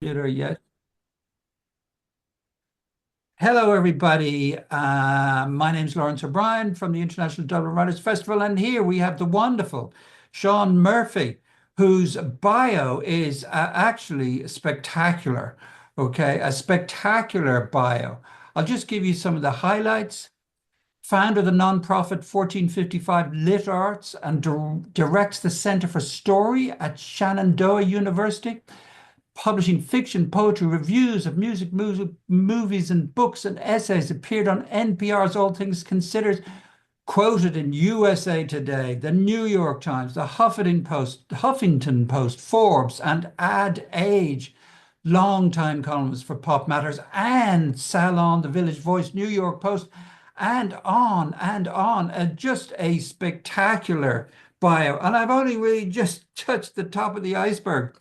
Computer yet. Hello, everybody. My name's Lawrence O'Brien from the International Dublin Writers Festival, and here we have the wonderful Sean Murphy, whose bio is actually spectacular. Okay, a spectacular bio. I'll just give you some of the highlights. Founder of the nonprofit 1455 Lit Arts and directs the Center for Story at Shenandoah University, publishing fiction, poetry, reviews of music, movies, and books and essays, appeared on NPR's All Things Considered, quoted in USA Today, the New York Times, the Huffington Post, Forbes, and Ad Age, longtime columnist for Pop Matters and Salon, the Village Voice, New York Post, and on and on. Just a spectacular bio. And I've only really just touched the top of the iceberg.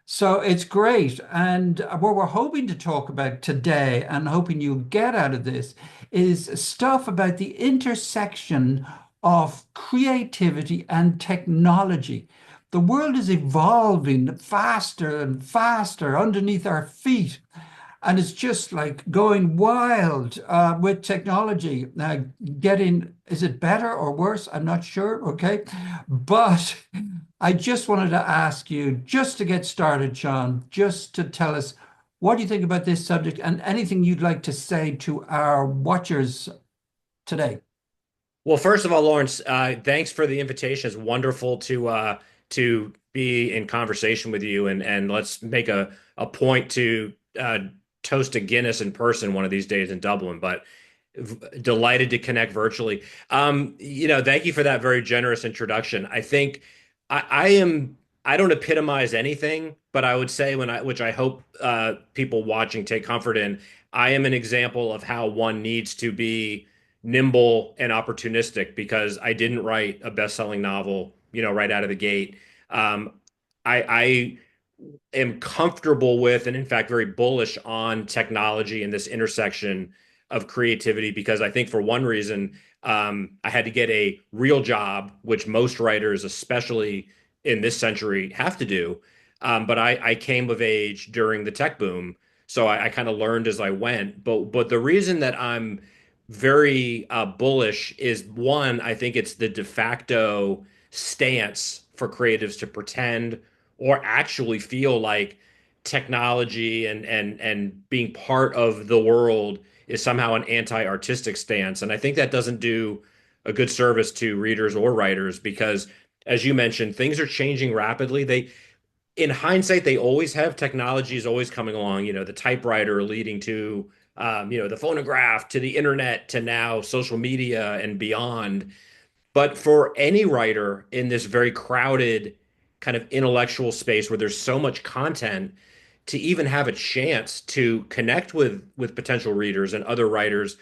So it's great. And what we're hoping to talk about today and hoping you get out of this is stuff about the intersection of creativity and technology. The world is evolving faster and faster underneath our feet. And it's just like going wild with technology. Is it better or worse? I'm not sure. Okay. But I just wanted to ask you, just to get started, Sean, just to tell us what do you think about this subject and anything you'd like to say to our watchers today. Well, first of all, Lawrence, thanks for the invitation. It's wonderful to be in conversation with you, and let's make a point to toast a Guinness in person one of these days in Dublin. But delighted to connect virtually. Thank you for that very generous introduction. I think I am. I don't epitomize anything, but I would say which I hope people watching take comfort in, I am an example of how one needs to be nimble and opportunistic because I didn't write a best-selling novel, right out of the gate. Um, I am comfortable with, and in fact, very bullish on technology and this intersection of creativity because I think for one reason, I had to get a real job, which most writers, especially in this century, have to do. But I came of age during the tech boom, so I kind of learned as I went. But the reason that I'm very bullish is one, I think it's the de facto stance for creatives to pretend or actually feel like technology and being part of the world is somehow an anti-artistic stance. And I think that doesn't do a good service to readers or writers because, as you mentioned, things are changing rapidly. In hindsight, they always have. Technology is always coming along, the typewriter leading to the phonograph, to the internet, to now social media and beyond. But for any writer in this very crowded kind of intellectual space where there's so much content, to even have a chance to connect with potential readers and other writers,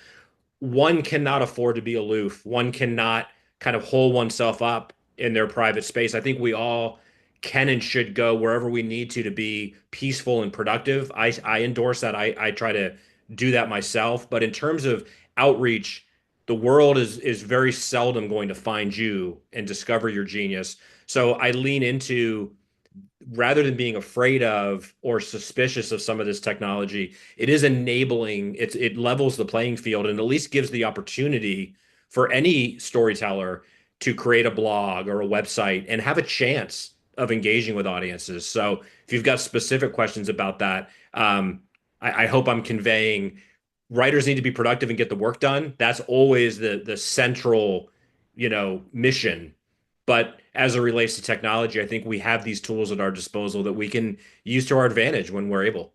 one cannot afford to be aloof. One cannot kind of hold oneself up in their private space. I think we all can and should go wherever we need to be peaceful and productive. I endorse that. I try to do that myself. But in terms of outreach, the world is very seldom going to find you and discover your genius. So I lean into, rather than being afraid of or suspicious of some of this technology, it is enabling, it levels the playing field and at least gives the opportunity for any storyteller to create a blog or a website and have a chance of engaging with audiences. So if you've got specific questions about that, I hope I'm conveying writers need to be productive and get the work done. That's always the central, mission. But as it relates to technology, I think we have these tools at our disposal that we can use to our advantage when we're able.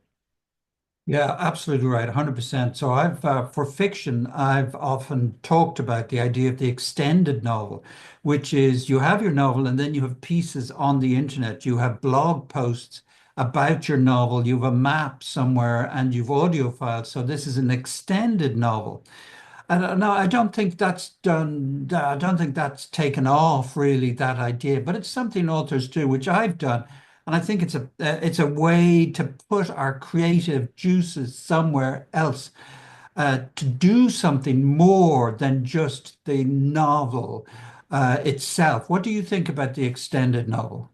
Yeah, absolutely right, 100%. So for fiction, I've often talked about the idea of the extended novel, which is you have your novel and then you have pieces on the internet. You have blog posts about your novel, you have a map somewhere, and you've audio files. So this is an extended novel. And no, I don't think that's done. I don't think that's taken off really, that idea, but it's something authors do, which I've done. And I think it's a way to put our creative juices somewhere else, to do something more than just the novel itself. What do you think about the extended novel?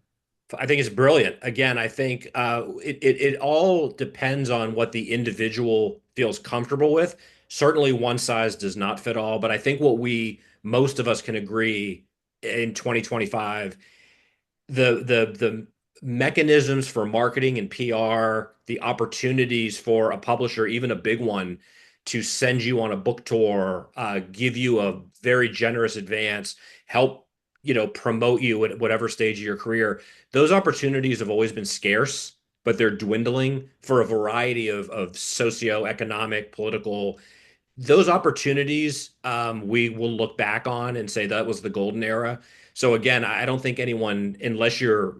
I think it's brilliant. Again, I think it all depends on what the individual feels comfortable with. Certainly, one size does not fit all, but I think what we most of us can agree in 2025, the mechanisms for marketing and PR, the opportunities for a publisher, even a big one, to send you on a book tour, give you a very generous advance, help promote you at whatever stage of your career. Those opportunities have always been scarce, but they're dwindling for a variety of socioeconomic, political those opportunities we will look back on and say that was the golden era. So again, I don't think anyone, unless you're,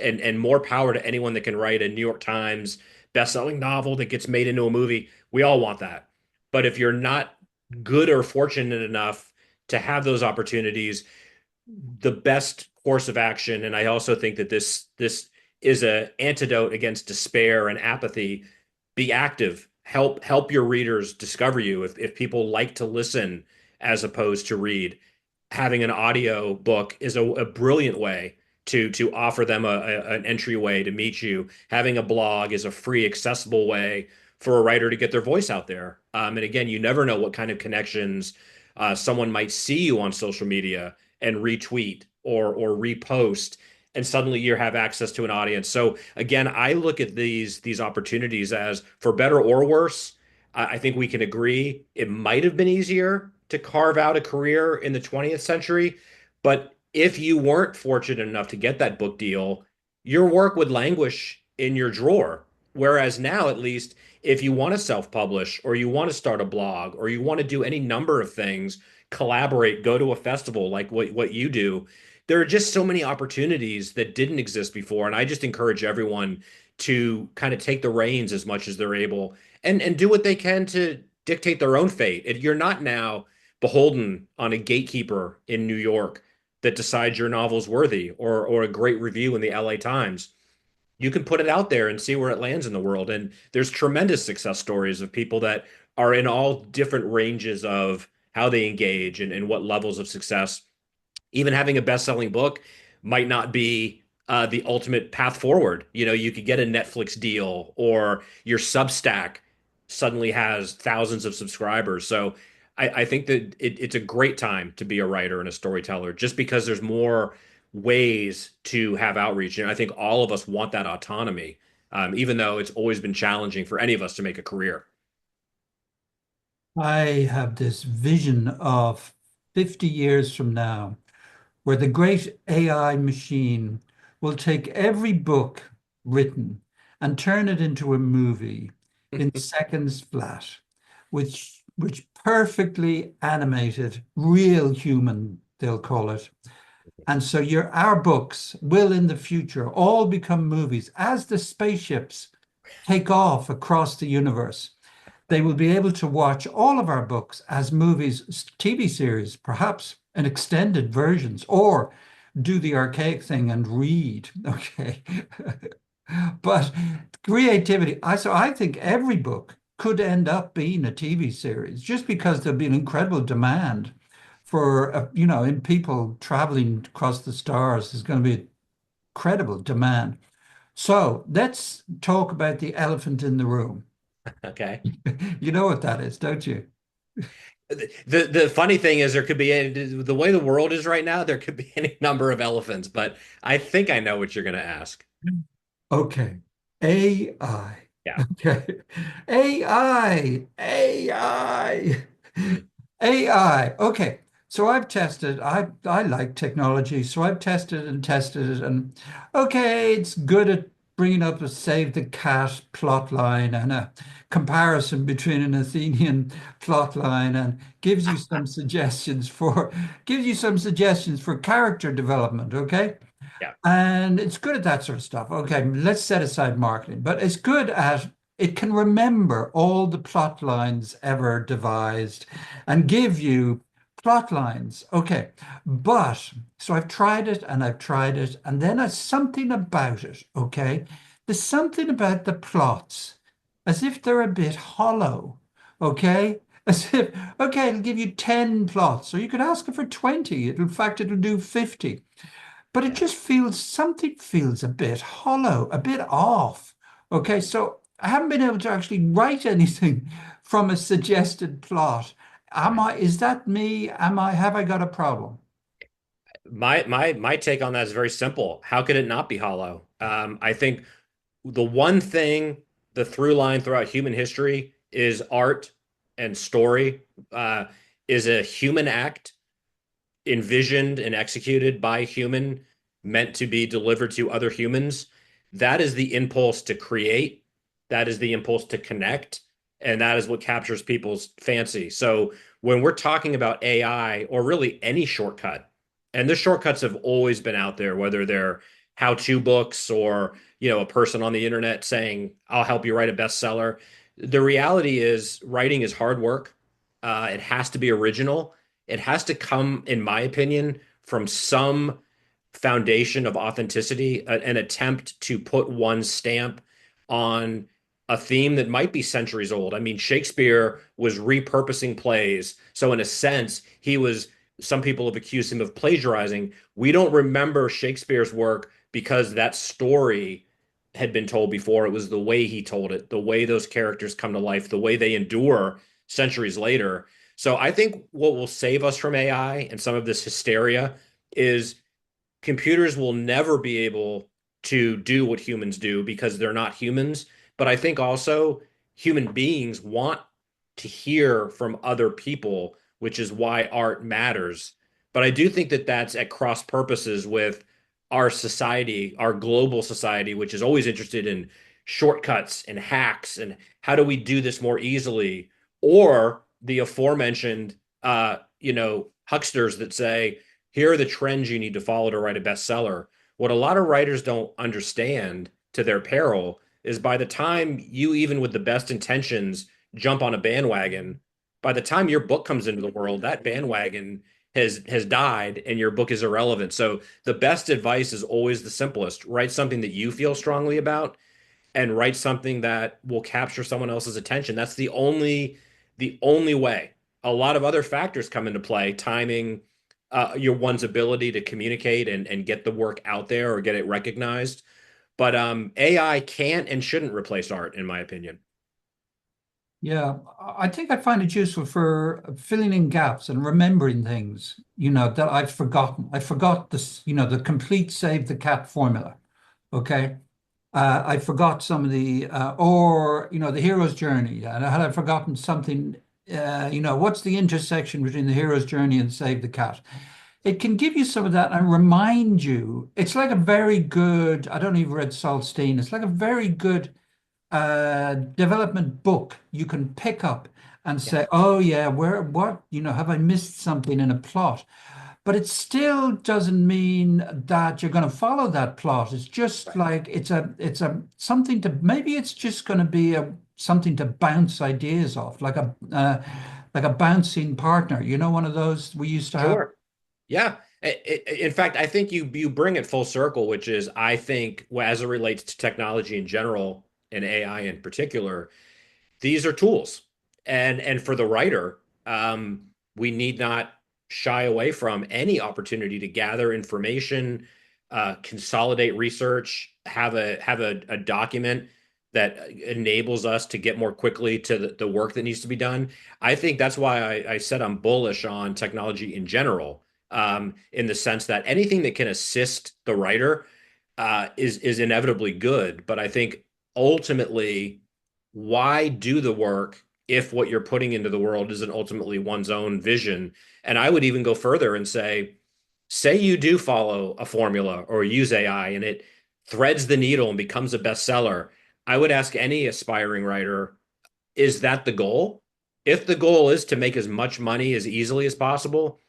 and more power to anyone that can write a New York Times best-selling novel that gets made into a movie. We all want that. But if you're not good or fortunate enough to have those opportunities, the best course of action, and I also think that this is a antidote against despair and apathy. Be active. Help your readers discover you. If people like to listen as opposed to read, having an audio book is a brilliant way to offer them an entryway to meet you. Having a blog is a free, accessible way for a writer to get their voice out there. And again, you never know what kind of connections someone might see you on social media and retweet or repost, and suddenly you have access to an audience. So again, I look at these opportunities as, for better or worse, I think we can agree it might have been easier to carve out a career in the 20th century, but if you weren't fortunate enough to get that book deal, your work would languish in your drawer. Whereas now, at least, if you want to self-publish or you want to start a blog or you want to do any number of things, collaborate, go to a festival like what you do, there are just so many opportunities that didn't exist before. And I just encourage everyone to kind of take the reins as much as they're able and do what they can to dictate their own fate. You're not now beholden on a gatekeeper in New York that decides your novel's worthy or a great review in the LA Times. You can put it out there and see where it lands in the world. And there's tremendous success stories of people that are in all different ranges of how they engage and what levels of success. Even having a best-selling book might not be the ultimate path forward. You could get a Netflix deal, or your Substack suddenly has thousands of subscribers. So I think that it's a great time to be a writer and a storyteller, just because there's more ways to have outreach. And I think all of us want that autonomy, even though it's always been challenging for any of us to make a career. I have this vision of 50 years from now where the great AI machine will take every book written and turn it into a movie in seconds flat, which perfectly animated, real human, they'll call it. And so our books will in the future all become movies as the spaceships take off across the universe. They will be able to watch all of our books as movies, TV series, perhaps in extended versions, or do the archaic thing and read. Okay. But creativity, so I think every book could end up being a TV series just because there'll be an incredible demand for, in people traveling across the stars, there's going to be incredible demand. So let's talk about the elephant in the room. Okay. You know what that is, don't you? The funny thing is there could be the way the world is right now, there could be any number of elephants, but I think I know what you're going to ask. Okay. AI. Yeah. Okay. AI. AI. AI. Okay. So I've tested, I like technology, so I've tested and tested it, and okay, it's good at bringing up a save the cat plot line and a comparison between an Athenian plot line, and gives you some suggestions for character development, okay? Yeah. And it's good at that sort of stuff. Okay, let's set aside marketing, but it's good at it can remember all the plot lines ever devised and give you plot lines. Okay, but so I've tried it and I've tried it, and then there's something about it. Okay, there's something about the plots as if they're a bit hollow. Okay. As if, okay, it'll give you 10 plots, or you could ask it for 20. In fact, it'll do 50. but it Yeah. just feels something feels a bit hollow, a bit off. Okay, so I haven't been able to actually write anything from a suggested plot. Right. Is that me? Have I got a problem? My take on that is very simple. How could it not be hollow? I think the one thing, the through line throughout human history is art and story uh, is a human act envisioned and executed by a human, meant to be delivered to other humans. That is the impulse to create. That is the impulse to connect. And that is what captures people's fancy. So when we're talking about AI or really any shortcut, and the shortcuts have always been out there, whether they're how-to books or, a person on the internet saying, I'll help you write a bestseller. The reality is writing is hard work. It has to be original. It has to come, in my opinion, from some foundation of authenticity, an attempt to put one stamp on a theme that might be centuries old. I mean, Shakespeare was repurposing plays. So, in a sense, some people have accused him of plagiarizing. We don't remember Shakespeare's work because that story had been told before. It was the way he told it, the way those characters come to life, the way they endure centuries later. So I think what will save us from AI and some of this hysteria is computers will never be able to do what humans do because they're not humans. But I think also human beings want to hear from other people, which is why art matters. But I do think that that's at cross purposes with our society, our global society, which is always interested in shortcuts and hacks and how do we do this more easily, or the aforementioned, hucksters that say, here are the trends you need to follow to write a bestseller. What a lot of writers don't understand, to their peril, is by the time you, even with the best intentions, jump on a bandwagon, by the time your book comes into the world, that bandwagon has died and your book is irrelevant. So the best advice is always the simplest. Write something that you feel strongly about and write something that will capture someone else's attention. That's the only way. A lot of other factors come into play, timing, your one's ability to communicate and get the work out there or get it recognized. But AI can't and shouldn't replace art, in my opinion. Yeah, I think I find it useful for filling in gaps and remembering things, that I've forgotten. I forgot this, the complete save the cat formula. Okay. I forgot some of the hero's journey. And had I forgotten something, what's the intersection between the hero's journey and save the cat? It can give you some of that and remind you. It's like a very good, I don't even read Salstein. It's like a very good development book you can pick up and Yeah, say, oh yeah, have I missed something in a plot? But it still doesn't mean that you're going to follow that plot. It's just right. like it's a something to maybe it's just going to be a something to bounce ideas off, like a bouncing partner. One of those we used to have. Sure. Yeah. In fact, I think you bring it full circle, which is I think as it relates to technology in general and AI in particular, these are tools. And for the writer, we need not shy away from any opportunity to gather information, consolidate research, have a document that enables us to get more quickly to the work that needs to be done. I think that's why I said I'm bullish on technology in general, in the sense that anything that can assist the writer is inevitably good. But I think ultimately, why do the work if what you're putting into the world isn't ultimately one's own vision? And I would even go further and say you do follow a formula or use AI and it threads the needle and becomes a bestseller. I would ask any aspiring writer, is that the goal? If the goal is to make as much money as easily as possible,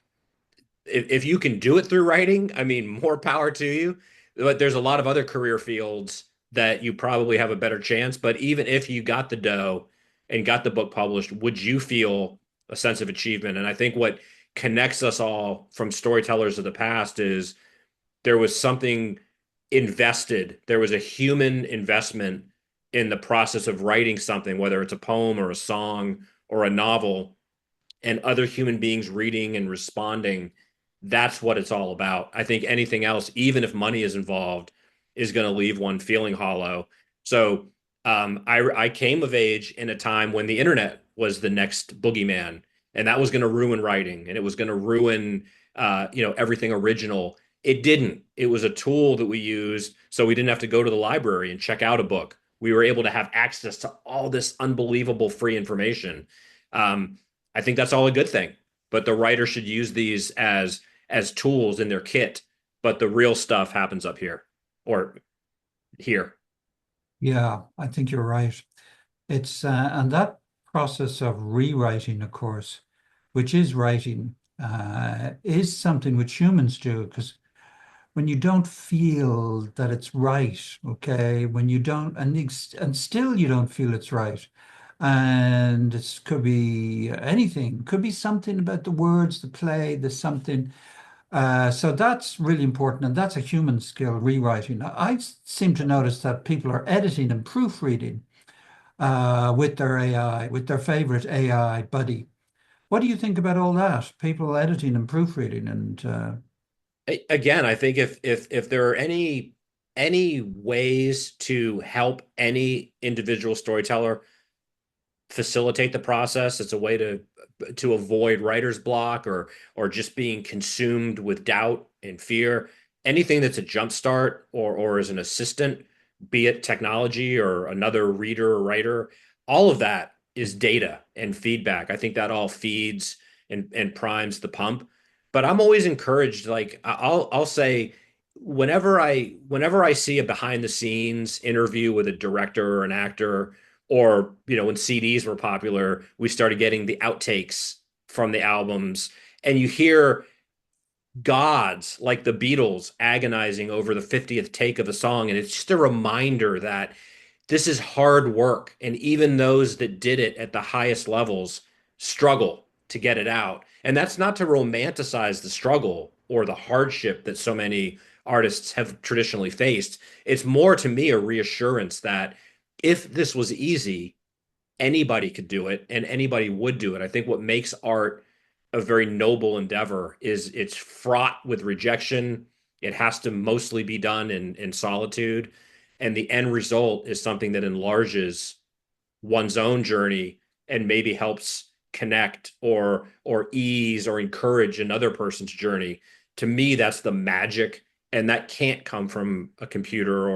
if you can do it through writing, I mean, more power to you. But there's a lot of other career fields that you probably have a better chance. But even if you got the dough and got the book published, would you feel a sense of achievement? And I think what connects us all from storytellers of the past is there was something invested, there was a human investment in the process of writing something, whether it's a poem or a song or a novel, and other human beings reading and responding. that's what it's all about. I think anything else, even if money is involved, is going to leave one feeling hollow. So I came of age in a time when the internet was the next boogeyman, and that was going to ruin writing, and it was going to ruin everything original. It didn't. It was a tool that we used so we didn't have to go to the library and check out a book. We were able to have access to all this unbelievable free information. Um, I think that's all a good thing, but the writer should use these as tools in their kit, but the real stuff happens up here or here. Yeah, I think you're right. It's and that process of rewriting, of course, which is writing, is something which humans do because when you don't feel that it's right, okay, when you don't, and still you don't feel it's right, and it could be anything, could be something about the words, the play, there's something. So that's really important, and that's a human skill, rewriting. I seem to notice that people are editing and proofreading with their AI, with their favorite AI buddy. What do you think about all that? People editing and proofreading, and Again, I think if there are any ways to help any individual storyteller facilitate the process, it's a way to avoid writer's block or just being consumed with doubt and fear. Anything that's a jump start or as an assistant, be it technology or another reader or writer, all of that is data and feedback. I think that all feeds and primes the pump. But I'm always encouraged, like I'll say whenever I see a behind the scenes interview with a director or an actor, or when CDs were popular, we started getting the outtakes from the albums, and you hear gods like the Beatles agonizing over the 50th take of a song, and it's just a reminder that this is hard work, and even those that did it at the highest levels struggle to get it out. And that's not to romanticize the struggle or the hardship that so many artists have traditionally faced. It's more, to me, a reassurance that if this was easy, anybody could do it and anybody would do it. I think what makes art a very noble endeavor is it's fraught with rejection. It has to mostly be done in solitude. And the end result is something that enlarges one's own journey and maybe helps connect or ease or encourage another person's journey. To me, that's the magic, and that can't come from a computer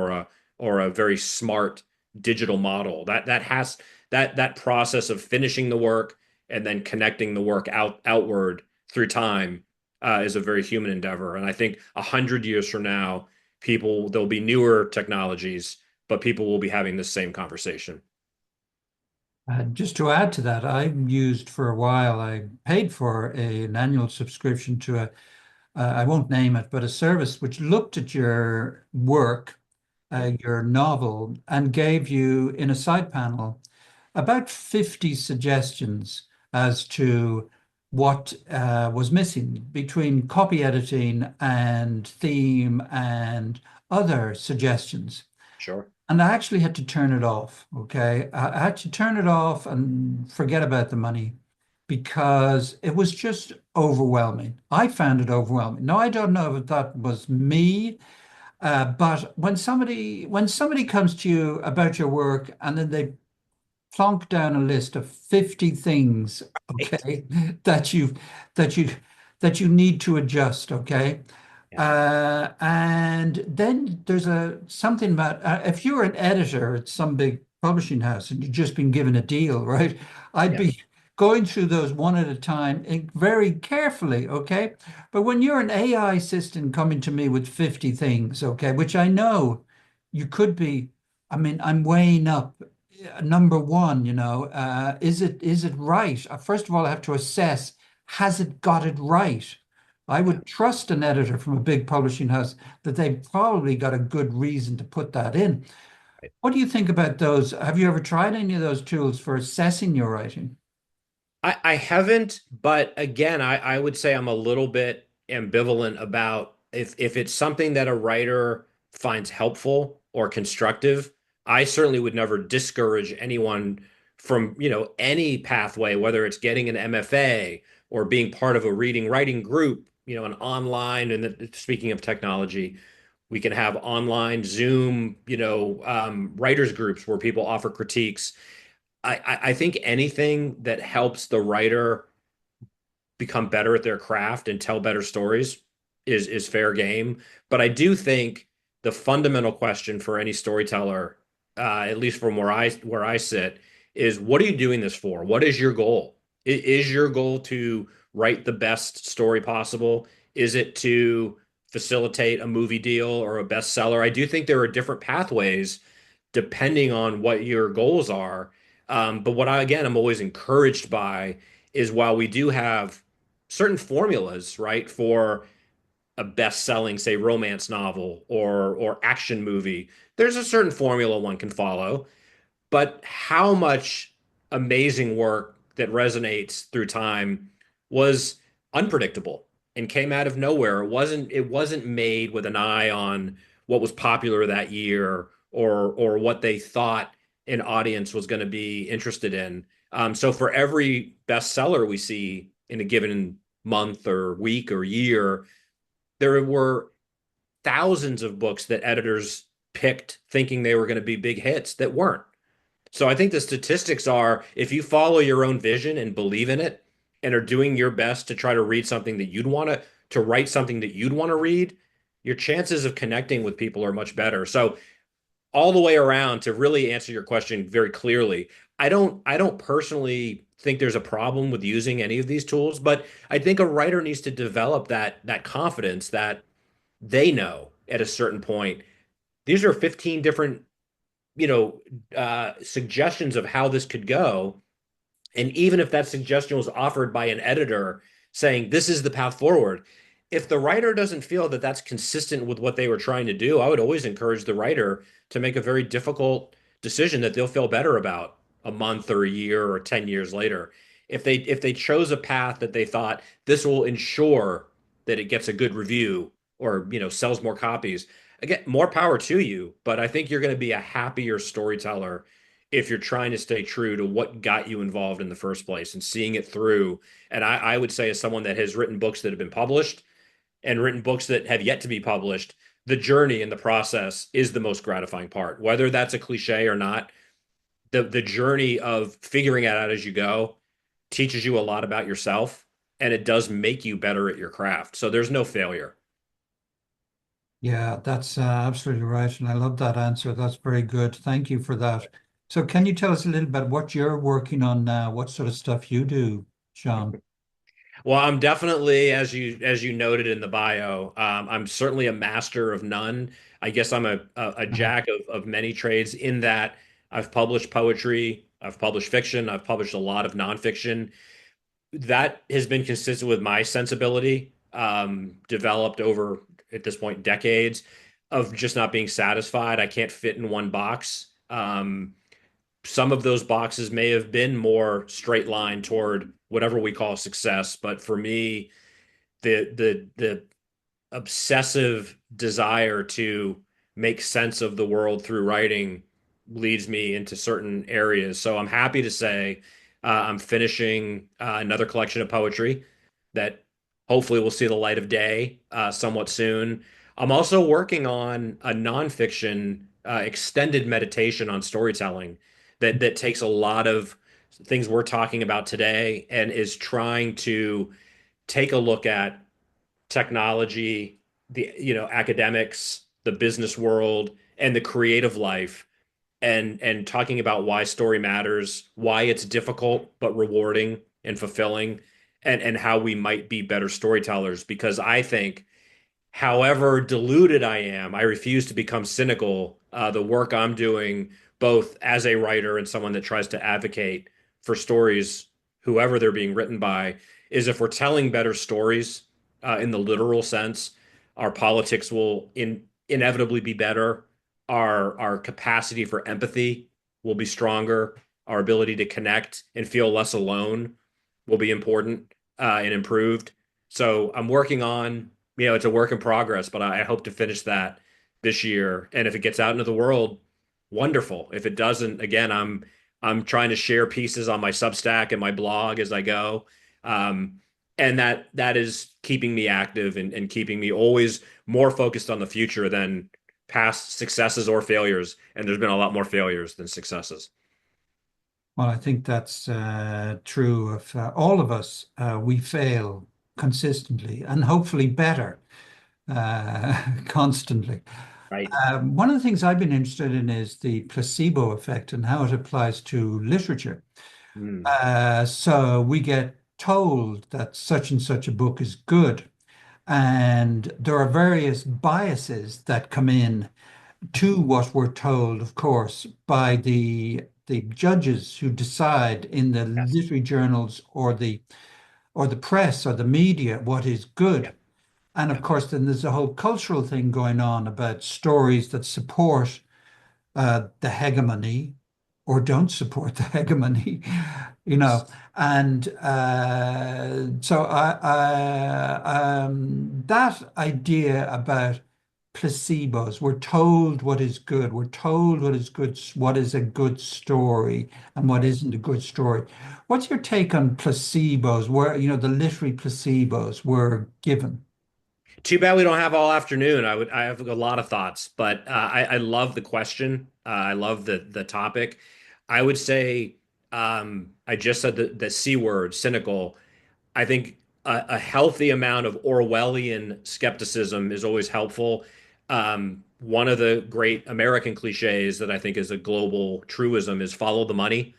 or a very smart digital model. That process of finishing the work and then connecting the work outward through time is a very human endeavor. And I think 100 years from now, there'll be newer technologies, but people will be having this same conversation. just to add to that, I used for a while, I paid for an annual subscription to I won't name it, but a service which looked at your work, Yeah, your novel, and gave you in a side panel about 50 suggestions as to what was missing between copy editing and theme and other suggestions. sure. And I actually had to turn it off. Okay. I had to turn it off and forget about the money because it was just overwhelming. I found it overwhelming. Now, I don't know if that was me, but when somebody comes to you about your work and then they plonk down a list of 50 things, Right. okay, that you that you that you need to adjust, okay? Yeah. And then there's a something about if you're an editor at some big publishing house and you've just been given a deal, right? I'd Yeah. be going through those one at a time and very carefully, okay? But when you're an AI assistant coming to me with 50 things, okay, which I know you could be, I mean, I'm weighing up number one, is it right? First of all, I have to assess, has it got it right? I Yeah. would trust an editor from a big publishing house that they've probably got a good reason to put that in. What do you think about those? Have you ever tried any of those tools for assessing your writing? I haven't, but again, I would say I'm a little bit ambivalent about if it's something that a writer finds helpful or constructive. I certainly would never discourage anyone from, any pathway, whether it's getting an MFA or being part of a reading writing group an online, and speaking of technology, we can have online Zoom, writers groups where people offer critiques. I think anything that helps the writer become better at their craft and tell better stories is fair game. But I do think the fundamental question for any storyteller, at least from where I sit, is what are you doing this for? What is your goal? Is your goal to write the best story possible? Is it to facilitate a movie deal or a bestseller? I do think there are different pathways depending on what your goals are. But what again, I'm always encouraged by is while we do have certain formulas, right, for a best-selling, say, romance novel or action movie, there's a certain formula one can follow. But how much amazing work that resonates through time was unpredictable and came out of nowhere. It wasn't made with an eye on what was popular that year or what they thought an audience was going to be interested in. So for every bestseller we see in a given month or week or year, there were thousands of books that editors picked thinking they were going to be big hits that weren't. So I think the statistics are if you follow your own vision and believe in it and are doing your best to try to read something that you'd want to write something that you'd want to read, your chances of connecting with people are much better. So all the way around to really answer your question very clearly, I don't personally think there's a problem with using any of these tools, but I think a writer needs to develop that confidence that they know at a certain point. These are 15 different suggestions of how this could go. And even if that suggestion was offered by an editor saying, this is the path forward, if the writer doesn't feel that that's consistent with what they were trying to do, I would always encourage the writer to make a very difficult decision that they'll feel better about a month or a year or 10 years later. If they chose a path that they thought this will ensure that it gets a good review or sells more copies, again, more power to you. But I think you're going to be a happier storyteller if you're trying to stay true to what got you involved in the first place and seeing it through. And I would say, as someone that has written books that have been published and written books that have yet to be published, the journey and the process is the most gratifying part. Whether that's a cliche or not, the journey of figuring it out as you go teaches you a lot about yourself, and it does make you better at your craft. So there's no failure. Yeah, that's absolutely right. And I love that answer. That's very good. Thank you for that. So, can you tell us a little bit what you're working on now? What sort of stuff you do, Sean? Well, I'm definitely, as you noted in the bio, I'm certainly a master of none. I guess I'm a Uh-huh. jack of many trades in that I've published poetry, I've published fiction, I've published a lot of nonfiction. That has been consistent with my sensibility, developed over, at this point, decades of just not being satisfied. I can't fit in one box. Some of those boxes may have been more straight line toward whatever we call success, but for me, the obsessive desire to make sense of the world through writing leads me into certain areas. So I'm happy to say I'm finishing another collection of poetry that hopefully will see the light of day somewhat soon. I'm also working on a nonfiction extended meditation on storytelling that takes a lot of things we're talking about today and is trying to take a look at technology, the academics, the business world, and the creative life, and talking about why story matters, why it's difficult but rewarding and fulfilling, and how we might be better storytellers. Because I think, however deluded I am, I refuse to become cynical. The work I'm doing, both as a writer and someone that tries to advocate for stories, whoever they're being written by, is if we're telling better stories in the literal sense, our politics will inevitably be better. Our capacity for empathy will be stronger. Our ability to connect and feel less alone will be important and improved. So I'm working on, it's a work in progress, but I hope to finish that this year. And if it gets out into the world, wonderful. If it doesn't, again, I'm trying to share pieces on my Substack and my blog as I go. Um, and that is keeping me active and keeping me always more focused on the future than past successes or failures. And there's been a lot more failures than successes. Well, I think that's true of all of us. We fail consistently and hopefully better constantly. Right. One of the things I've been interested in is the placebo effect and how it applies to literature. Mm. So we get told that such and such a book is good, and there are various biases that come in to what we're told, of course, by the judges who decide in the Yes. literary journals or the press or the media what is Yeah. good. And of Yeah. course, then there's a whole cultural thing going on about stories that support the hegemony or don't support the hegemony, you know. And so that idea about placebos, we're told what is good, we're told what is good, what is a good story and what Right. isn't a good story. What's your take on placebos, where, the literary placebos were given? Too bad we don't have all afternoon. I have a lot of thoughts, but I love the question. I love the topic. I would say I just said the C word, cynical. I think a healthy amount of Orwellian skepticism is always helpful. One of the great American cliches that I think is a global truism is follow the money.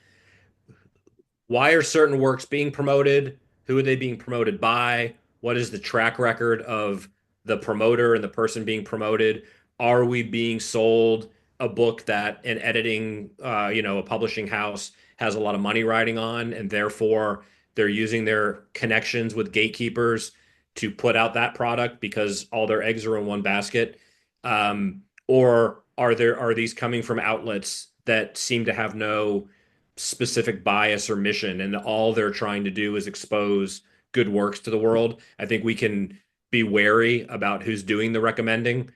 Why are certain works being promoted? Who are they being promoted by? What is the track record of the promoter and the person being promoted? Are we being sold a book that an editing, a publishing house has a lot of money riding on, and therefore they're using their connections with gatekeepers to put out that product because all their eggs are in one basket? Or are these coming from outlets that seem to have no specific bias or mission, and all they're trying to do is expose good works to the world? I think we can be wary about who's doing the recommending,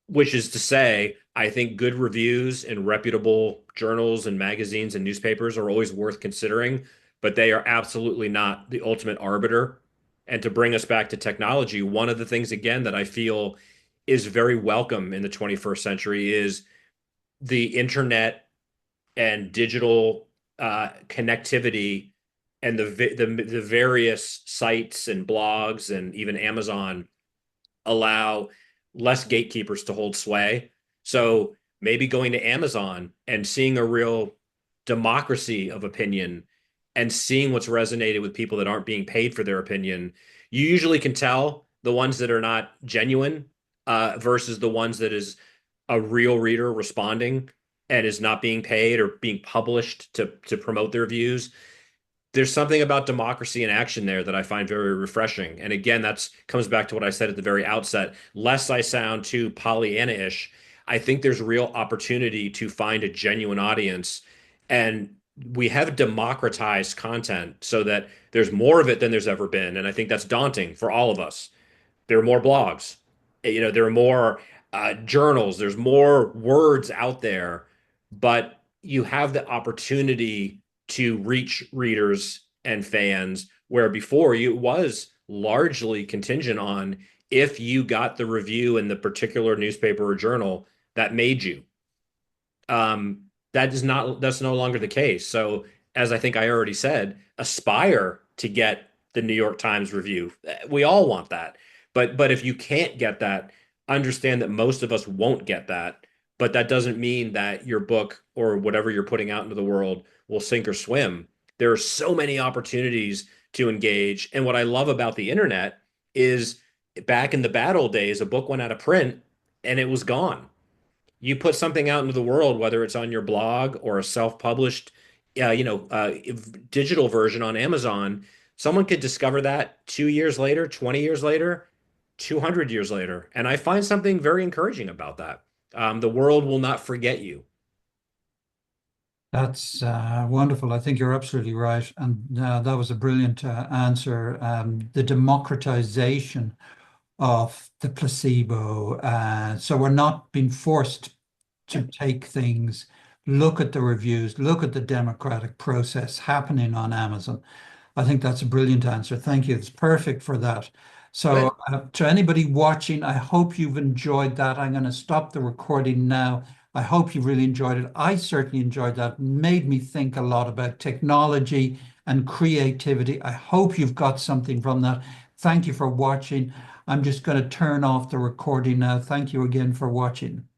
which is to say, I think good reviews in reputable journals and magazines and newspapers are always worth considering, but they are absolutely not the ultimate arbiter. And to bring us back to technology, one of the things, again, that I feel is very welcome in the 21st century is the internet and digital connectivity and the various sites and blogs and even Amazon allow less gatekeepers to hold sway. So maybe going to Amazon and seeing a real democracy of opinion and seeing what's resonated with people that aren't being paid for their opinion. You usually can tell the ones that are not genuine versus the ones that is a real reader responding and is not being paid or being published to promote their views. There's something about democracy in action there that I find very refreshing. And again, that's comes back to what I said at the very outset. Lest I sound too Pollyanna-ish, I think there's real opportunity to find a genuine audience. And we have democratized content so that there's more of it than there's ever been. And I think that's daunting for all of us. There are more blogs, there are more journals, there's more words out there, but you have the opportunity to reach readers and fans where before you was largely contingent on if you got the review in the particular newspaper or journal that made you. That's no longer the case. So as I think I already said, aspire to get the New York Times review. We all want that. But if you can't get that, understand that most of us won't get that. But that doesn't mean that your book or whatever you're putting out into the world will sink or swim. There are so many opportunities to engage. And what I love about the internet is back in the bad old days, a book went out of print and it was gone. You put something out into the world, whether it's on your blog or a self-published, digital version on Amazon, someone could discover that 2 years later, 20 years later, 200 years later. And I find something very encouraging about that. The world will not forget you. That's wonderful. I think you're absolutely right. And that was a brilliant answer. The democratization of the placebo. So we're not being forced Yeah. to take things, look at the reviews, look at the democratic process happening on Amazon, I think that's a brilliant answer. Thank you. It's perfect for that. Good. So, to anybody watching, I hope you've enjoyed that. I'm going to stop the recording now. I hope you've really enjoyed it. I certainly enjoyed that. It made me think a lot about technology and creativity. I hope you've got something from that. Thank you for watching. I'm just going to turn off the recording now. Thank you again for watching.